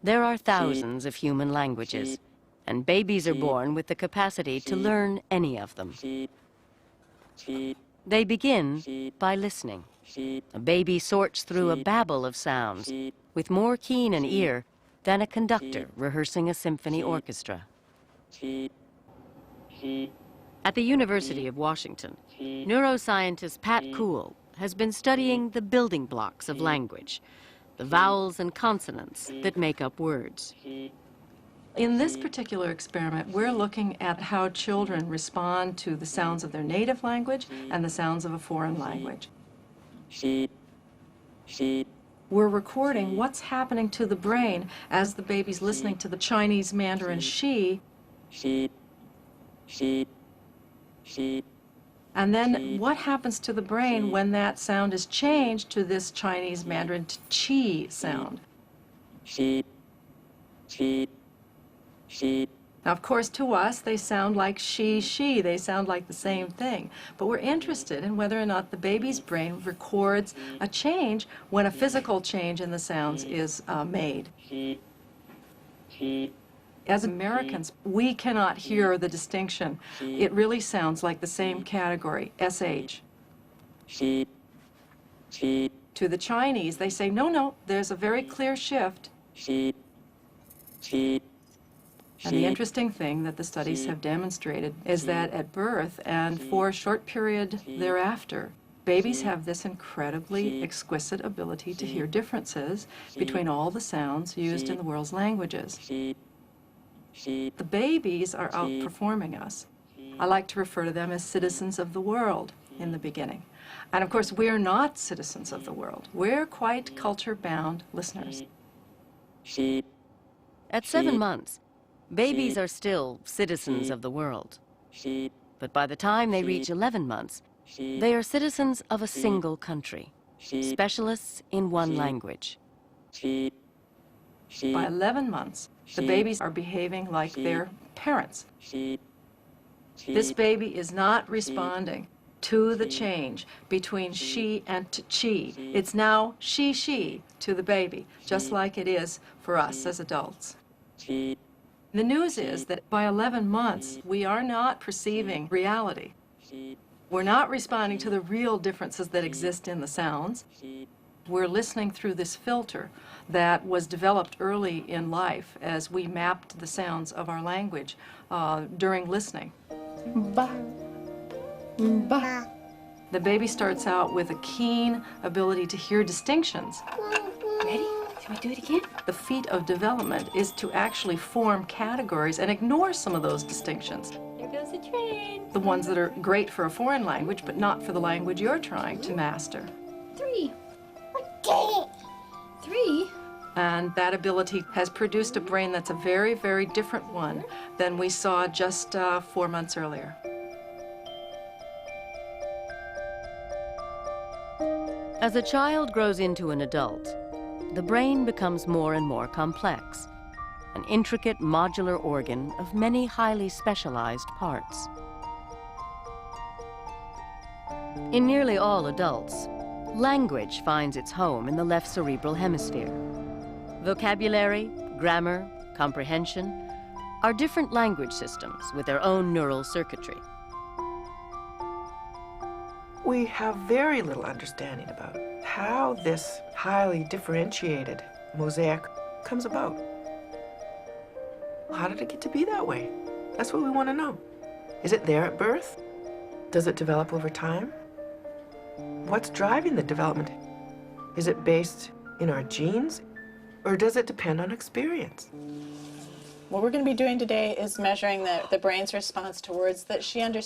There are thousands of human languages, and babies are born with the capacity to learn any of them. They begin by listening. A baby sorts through a babble of sounds with more keen an ear than a conductor rehearsing a symphony orchestra. At the University of Washington, neuroscientist Pat Kuhl has been studying the building blocks of language, the vowels and consonants that make up words. In this particular experiment, we're looking at how children respond to the sounds of their native language and the sounds of a foreign language. We're recording what's happening to the brain as the baby's listening to the Chinese Mandarin she. And then what happens to the brain when that sound is changed to this Chinese Mandarin chi sound. Now, of course, to us, they sound like she. They sound like the same thing. But we're interested in whether or not the baby's brain records a change when a physical change in the sounds is made. As Americans, we cannot hear the distinction. It really sounds like the same category, SH. To the Chinese, they say, no, there's a very clear shift. And the interesting thing that the studies have demonstrated is that at birth and for a short period thereafter, babies have this incredibly exquisite ability to hear differences between all the sounds used in the world's languages. The babies are outperforming us. I like to refer to them as citizens of the world in the beginning. And of course, we're not citizens of the world. We're quite culture-bound listeners. At 7 months, babies are still citizens of the world. But by the time they reach 11 months, they are citizens of a single country, specialists in one language. By 11 months, the babies are behaving like their parents. This baby is not responding to the change between she and chi. It's now she to the baby, just like it is for us as adults. The news is that by 11 months, we are not perceiving reality. We're not responding to the real differences that exist in the sounds. We're listening through this filter that was developed early in life as we mapped the sounds of our language during listening. Ba. Ba. The baby starts out with a keen ability to hear distinctions. Ready? Shall we do it again? The feat of development is to actually form categories and ignore some of those distinctions. Here goes the train. The ones that are great for a foreign language, but not for the language you're trying to master. 3. 3? And that ability has produced a brain that's a very, very different one than we saw just 4 months earlier. As a child grows into an adult, the brain becomes more and more complex, an intricate modular organ of many highly specialized parts. In nearly all adults, language finds its home in the left cerebral hemisphere. Vocabulary, grammar, comprehension are different language systems with their own neural circuitry. We have very little understanding about how this highly differentiated mosaic comes about. How did it get to be that way? That's what we want to know. Is it there at birth? Does it develop over time? What's driving the development? Is it based in our genes, or does it depend on experience? What we're going to be doing today is measuring the brain's response to words that she understands.